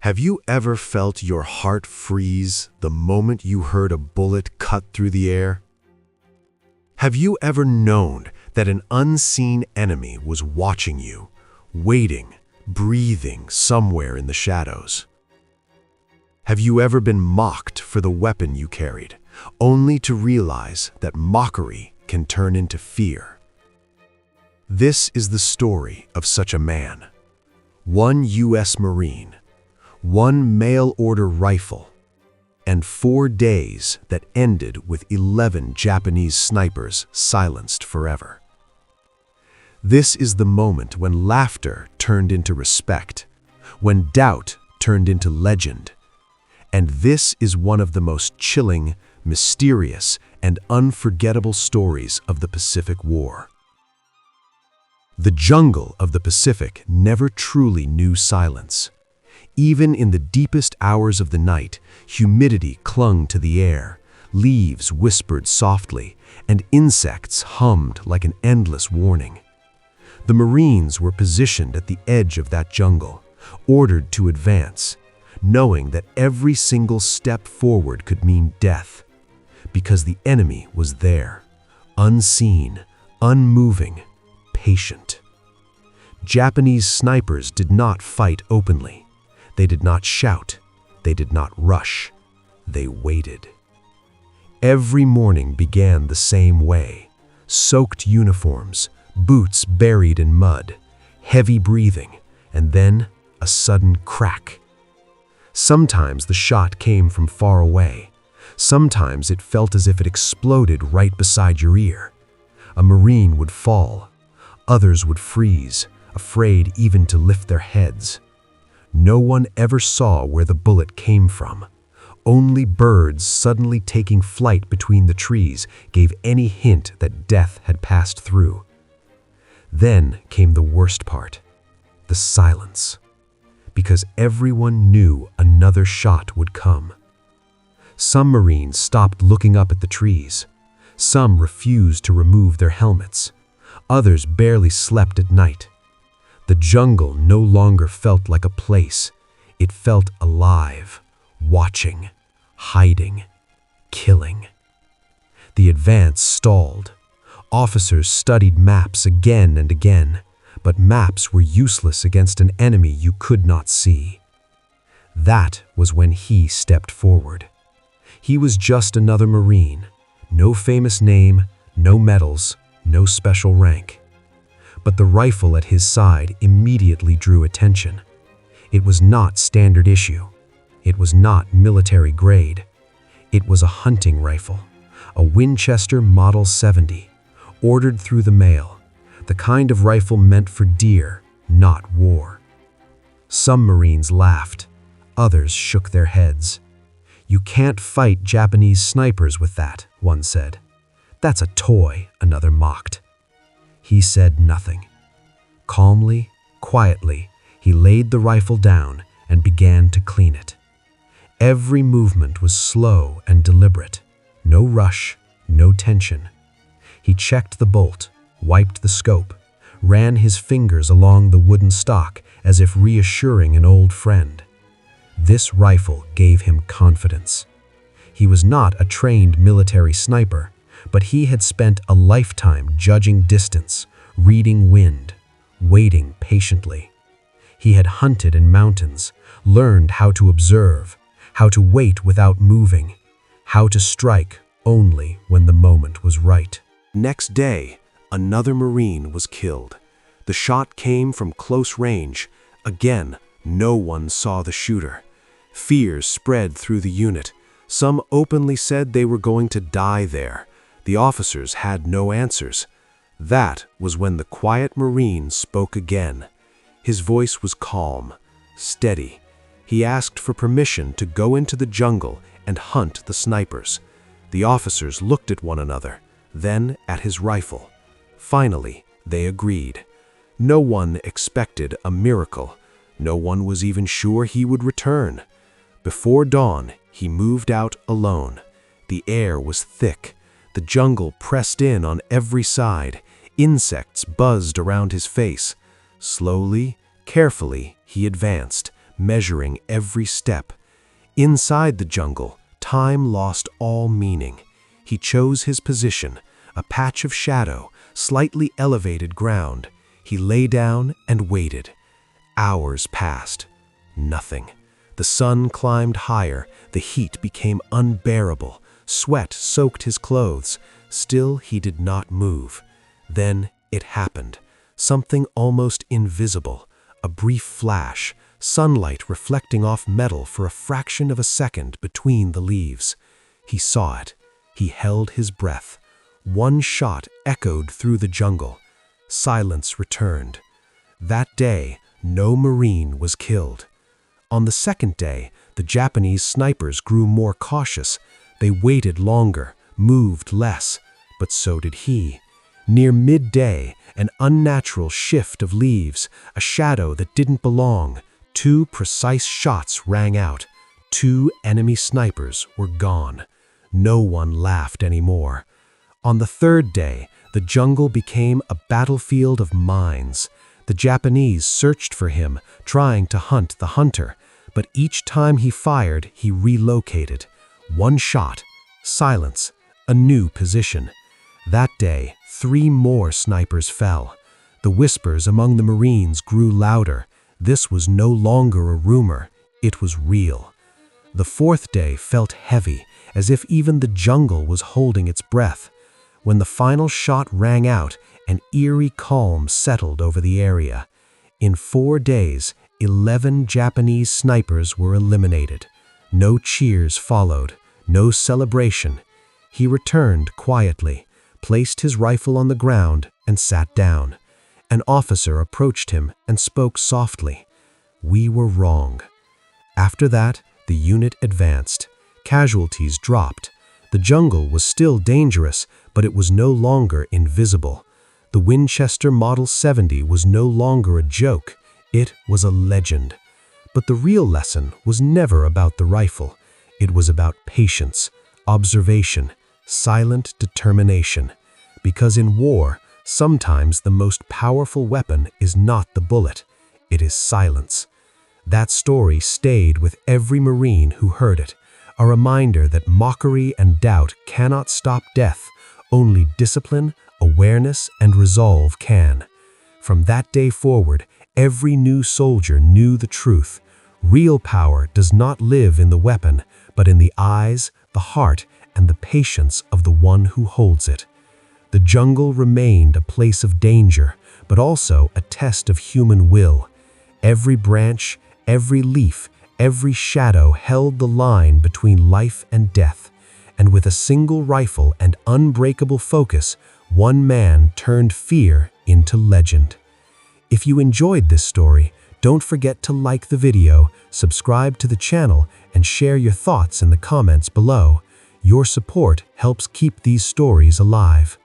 Have you ever felt your heart freeze the moment you heard a bullet cut through the air? Have you ever known that an unseen enemy was watching you, waiting, breathing somewhere in the shadows? Have you ever been mocked for the weapon you carried, only to realize that mockery can turn into fear? This is the story of such a man. One U.S. Marine, one mail-order rifle, and 4 days that ended with 11 Japanese snipers silenced forever. This is the moment when laughter turned into respect, when doubt turned into legend, and this is one of the most chilling, mysterious, and unforgettable stories of the Pacific War. The jungle of the Pacific never truly knew silence. Even in the deepest hours of the night, humidity clung to the air, leaves whispered softly, and insects hummed like an endless warning. The Marines were positioned at the edge of that jungle, ordered to advance, knowing that every single step forward could mean death, because the enemy was there, unseen, unmoving, patient. Japanese snipers did not fight openly. They did not shout. They did not rush. They waited. Every morning began the same way. Soaked uniforms, boots buried in mud, heavy breathing, and then a sudden crack. Sometimes the shot came from far away. Sometimes it felt as if it exploded right beside your ear. A Marine would fall. Others would freeze, afraid even to lift their heads. No one ever saw where the bullet came from. Only birds suddenly taking flight between the trees gave any hint that death had passed through. Then came the worst part, the silence, because everyone knew another shot would come. Some Marines stopped looking up at the trees. Some refused to remove their helmets. Others barely slept at night. The jungle no longer felt like a place. It felt alive, watching, hiding, killing. The advance stalled. Officers studied maps again and again, but maps were useless against an enemy you could not see. That was when he stepped forward. He was just another Marine. No famous name, no medals, no special rank. But the rifle at his side immediately drew attention. It was not standard issue. It was not military grade. It was a hunting rifle, a Winchester Model 70, ordered through the mail, the kind of rifle meant for deer, not war. Some Marines laughed. Others shook their heads. "You can't fight Japanese snipers with that," one said. "That's a toy," another mocked. He said nothing. Calmly, quietly, he laid the rifle down and began to clean it. Every movement was slow and deliberate. No rush, no tension. He checked the bolt, wiped the scope, ran his fingers along the wooden stock as if reassuring an old friend. This rifle gave him confidence. He was not a trained military sniper, but he had spent a lifetime judging distance, reading wind, waiting patiently. He had hunted in mountains, learned how to observe, how to wait without moving, how to strike only when the moment was right. Next day, another Marine was killed. The shot came from close range. Again, no one saw the shooter. Fears spread through the unit. Some openly said they were going to die there. The officers had no answers. That was when the quiet Marine spoke again. His voice was calm, steady. He asked for permission to go into the jungle and hunt the snipers. The officers looked at one another, then at his rifle. Finally, they agreed. No one expected a miracle. No one was even sure he would return. Before dawn, he moved out alone. The air was thick. The jungle pressed in on every side. Insects buzzed around his face. Slowly, carefully, he advanced, measuring every step. Inside the jungle, time lost all meaning. He chose his position, a patch of shadow, slightly elevated ground. He lay down and waited. Hours passed. Nothing. The sun climbed higher. The heat became unbearable. Sweat soaked his clothes. Still, he did not move. Then it happened. Something almost invisible. A brief flash, sunlight reflecting off metal for a fraction of a second between the leaves. He saw it. He held his breath. One shot echoed through the jungle. Silence returned. That day, no Marine was killed. On the second day, the Japanese snipers grew more cautious. They waited longer, moved less, but so did he. Near midday, an unnatural shift of leaves, a shadow that didn't belong. 2 precise shots rang out. 2 enemy snipers were gone. No one laughed anymore. On the third day, the jungle became a battlefield of mines. The Japanese searched for him, trying to hunt the hunter, but each time he fired, he relocated. 1 shot, silence, a new position. That day, 3 more snipers fell. The whispers among the Marines grew louder. This was no longer a rumor, it was real. The fourth day felt heavy, as if even the jungle was holding its breath. When the final shot rang out, an eerie calm settled over the area. In 4 days, 11 Japanese snipers were eliminated. No cheers followed, no celebration. He returned quietly, placed his rifle on the ground, and sat down. An officer approached him and spoke softly. "We were wrong." After that, the unit advanced. Casualties dropped. The jungle was still dangerous, but it was no longer invisible. The Winchester Model 70 was no longer a joke. It was a legend. But the real lesson was never about the rifle. It was about patience, observation, silent determination. Because in war, sometimes the most powerful weapon is not the bullet, it is silence. That story stayed with every Marine who heard it, a reminder that mockery and doubt cannot stop death, only discipline, awareness, and resolve can. From that day forward, every new soldier knew the truth. Real power does not live in the weapon, but in the eyes, the heart, and the patience of the one who holds it. The jungle remained a place of danger, but also a test of human will. Every branch, every leaf, every shadow held the line between life and death, and with a single rifle and unbreakable focus, one man turned fear into legend. If you enjoyed this story, don't forget to like the video, subscribe to the channel, and share your thoughts in the comments below. Your support helps keep these stories alive.